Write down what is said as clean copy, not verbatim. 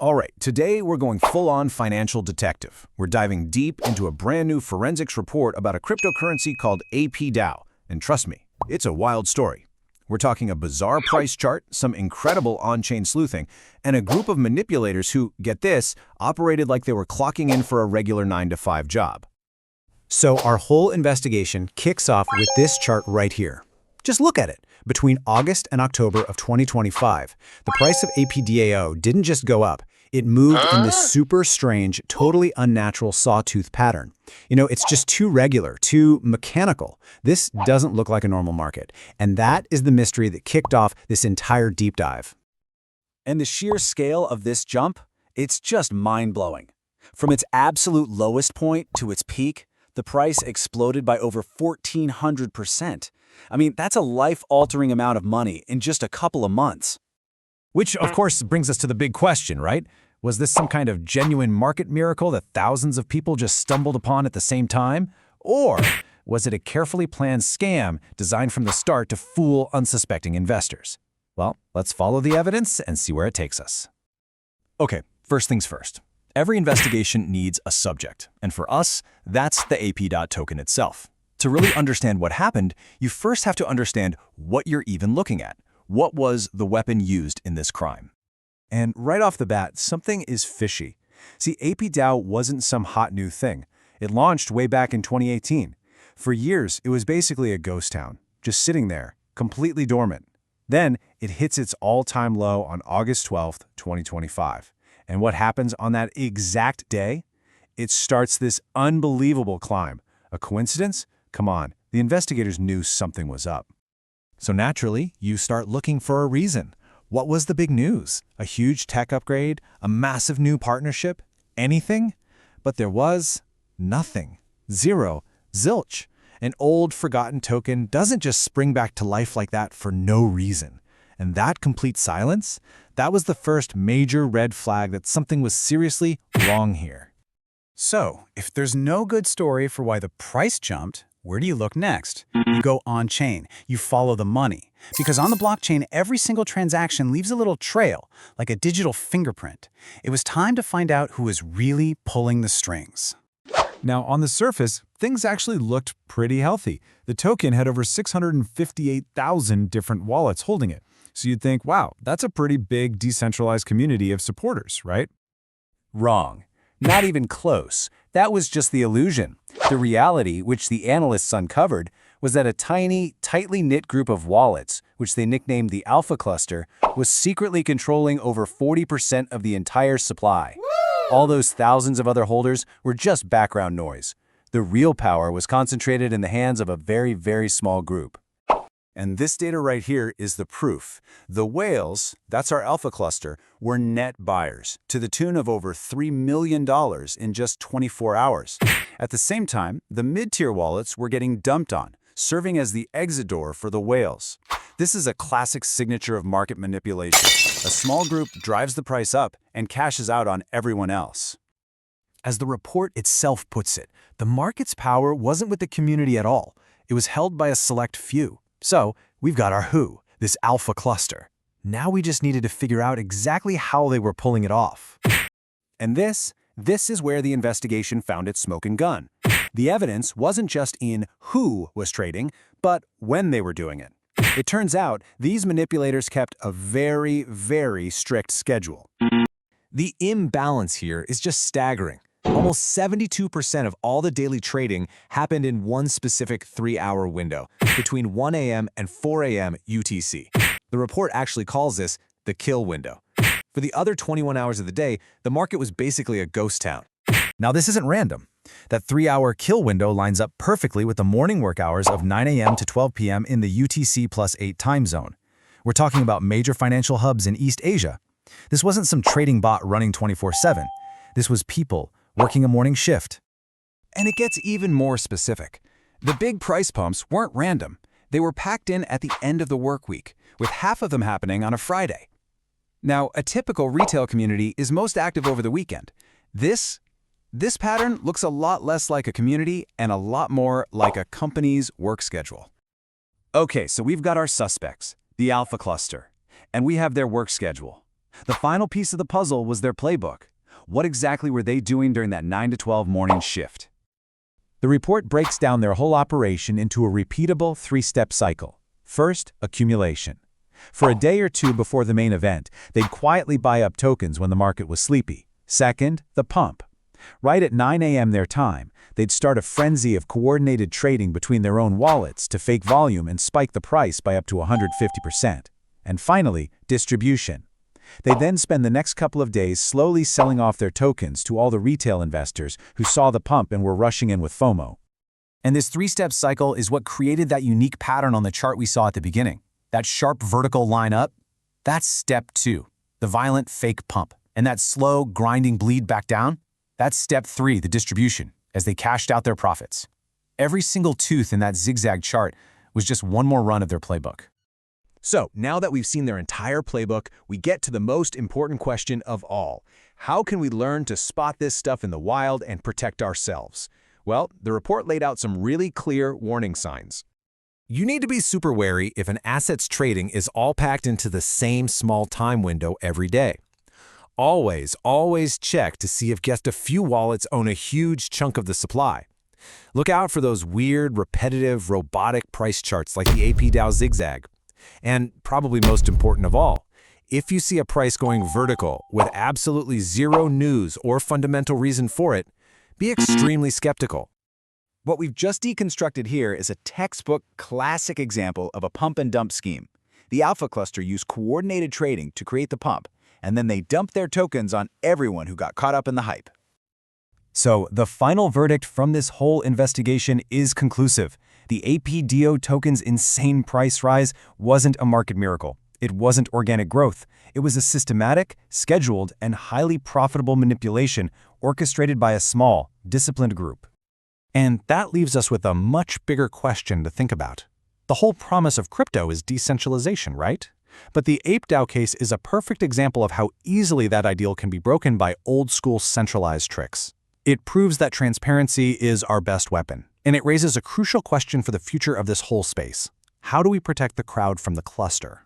All right, today we're going full-on financial detective. We're diving deep into a brand new forensics report about a cryptocurrency called APDAO. And trust me, it's a wild story. We're talking a bizarre price chart, some incredible on-chain sleuthing, and a group of manipulators who, get this, operated like they were clocking in for a regular 9-to-5 job. So our whole investigation kicks off with this chart right here. Just look at it. Between August and October of 2025, the price of APDAO didn't just go up. It moved in this super strange, totally unnatural sawtooth pattern. You know, it's just too regular, too mechanical. This doesn't look like a normal market. And that is the mystery that kicked off this entire deep dive. And the sheer scale of this jump, it's just mind-blowing. From its absolute lowest point to its peak, the price exploded by over 1,400%. I mean, that's a life-altering amount of money in just a couple of months. Which, of course, brings us to the big question, right? Was this some kind of genuine market miracle that thousands of people just stumbled upon at the same time? Or was it a carefully planned scam designed from the start to fool unsuspecting investors? Well, let's follow the evidence and see where it takes us. Okay, first things first. Every investigation needs a subject, and for us, that's the APDAO token itself. To really understand what happened, you first have to understand what you're even looking at. What was the weapon used in this crime? And right off the bat, something is fishy. See, APDAO wasn't some hot new thing. It launched way back in 2018. For years, it was basically a ghost town, just sitting there, completely dormant. Then, it hits its all-time low on August 12th, 2025. And what happens on that exact day? It starts this unbelievable climb. A coincidence? Come on, the investigators knew something was up. So naturally, you start looking for a reason. What was the big news? A huge tech upgrade? A massive new partnership? Anything? But there was nothing. Zero. Zilch. An old, forgotten token doesn't just spring back to life like that for no reason. And that complete silence? That was the first major red flag that something was seriously wrong here. So, if there's no good story for why the price jumped, where do you look next? You go on-chain. You follow the money. Because on the blockchain, every single transaction leaves a little trail, like a digital fingerprint. It was time to find out who was really pulling the strings. Now, on the surface, things actually looked pretty healthy. The token had over 658,000 different wallets holding it. So you'd think, wow, that's a pretty big decentralized community of supporters, right? Wrong. Not even close. That was just the illusion. The reality, which the analysts uncovered, was that a tiny, tightly knit group of wallets, which they nicknamed the Alpha Cluster, was secretly controlling over 40% of the entire supply. All those thousands of other holders were just background noise. The real power was concentrated in the hands of a very, very small group. And this data right here is the proof. The whales, that's our Alpha Cluster, were net buyers, to the tune of over $3 million in just 24 hours. At the same time, the mid-tier wallets were getting dumped on, serving as the exit door for the whales. This is a classic signature of market manipulation. A small group drives the price up and cashes out on everyone else. As the report itself puts it, the market's power wasn't with the community at all. It was held by a select few. So, we've got our who, this Alpha Cluster. Now we just needed to figure out exactly how they were pulling it off. And this is where the investigation found its smoking gun. The evidence wasn't just in who was trading, but when they were doing it. It turns out these manipulators kept a very, very strict schedule. The imbalance here is just staggering. Almost 72% of all the daily trading happened in one specific 3-hour window, between 1 a.m. and 4 a.m. UTC. The report actually calls this the kill window. For the other 21 hours of the day, the market was basically a ghost town. Now, this isn't random. That 3-hour kill window lines up perfectly with the morning work hours of 9 a.m. to 12 p.m. in the UTC+8 time zone. We're talking about major financial hubs in East Asia. This wasn't some trading bot running 24/7. This was people working a morning shift. And it gets even more specific. The big price pumps weren't random. They were packed in at the end of the work week, with half of them happening on a Friday. Now, a typical retail community is most active over the weekend. This pattern looks a lot less like a community and a lot more like a company's work schedule. Okay, so we've got our suspects, the Alpha Cluster, and we have their work schedule. The final piece of the puzzle was their playbook. What exactly were they doing during that 9 to 12 morning shift? The report breaks down their whole operation into a repeatable three-step cycle. First, accumulation. For a day or two before the main event, they'd quietly buy up tokens when the market was sleepy. Second, the pump. Right at 9 a.m. their time, they'd start a frenzy of coordinated trading between their own wallets to fake volume and spike the price by up to 150%. And finally, distribution. They then spend the next couple of days slowly selling off their tokens to all the retail investors who saw the pump and were rushing in with FOMO. And this three-step cycle is what created that unique pattern on the chart we saw at the beginning. That sharp vertical line up, that's step 2, the violent fake pump. And that slow, grinding bleed back down, that's step 3, the distribution, as they cashed out their profits. Every single tooth in that zigzag chart was just one more run of their playbook. So, now that we've seen their entire playbook, we get to the most important question of all. How can we learn to spot this stuff in the wild and protect ourselves? Well, the report laid out some really clear warning signs. You need to be super wary if an asset's trading is all packed into the same small time window every day. Always check to see if just a few wallets own a huge chunk of the supply. Look out for those weird, repetitive, robotic price charts like the APDAO zigzag. And probably most important of all, if you see a price going vertical with absolutely zero news or fundamental reason for it, be extremely skeptical. What we've just deconstructed here is a textbook classic example of a pump and dump scheme. The alpha cluster used coordinated trading to create the pump, and then they dumped their tokens on everyone who got caught up in the hype. So, the final verdict from this whole investigation is conclusive. The APDAO token's insane price rise wasn't a market miracle. It wasn't organic growth. It was a systematic, scheduled, and highly profitable manipulation orchestrated by a small, disciplined group. And that leaves us with a much bigger question to think about. The whole promise of crypto is decentralization, right? But the APDAO case is a perfect example of how easily that ideal can be broken by old-school centralized tricks. It proves that transparency is our best weapon, and it raises a crucial question for the future of this whole space. How do we protect the crowd from the cluster?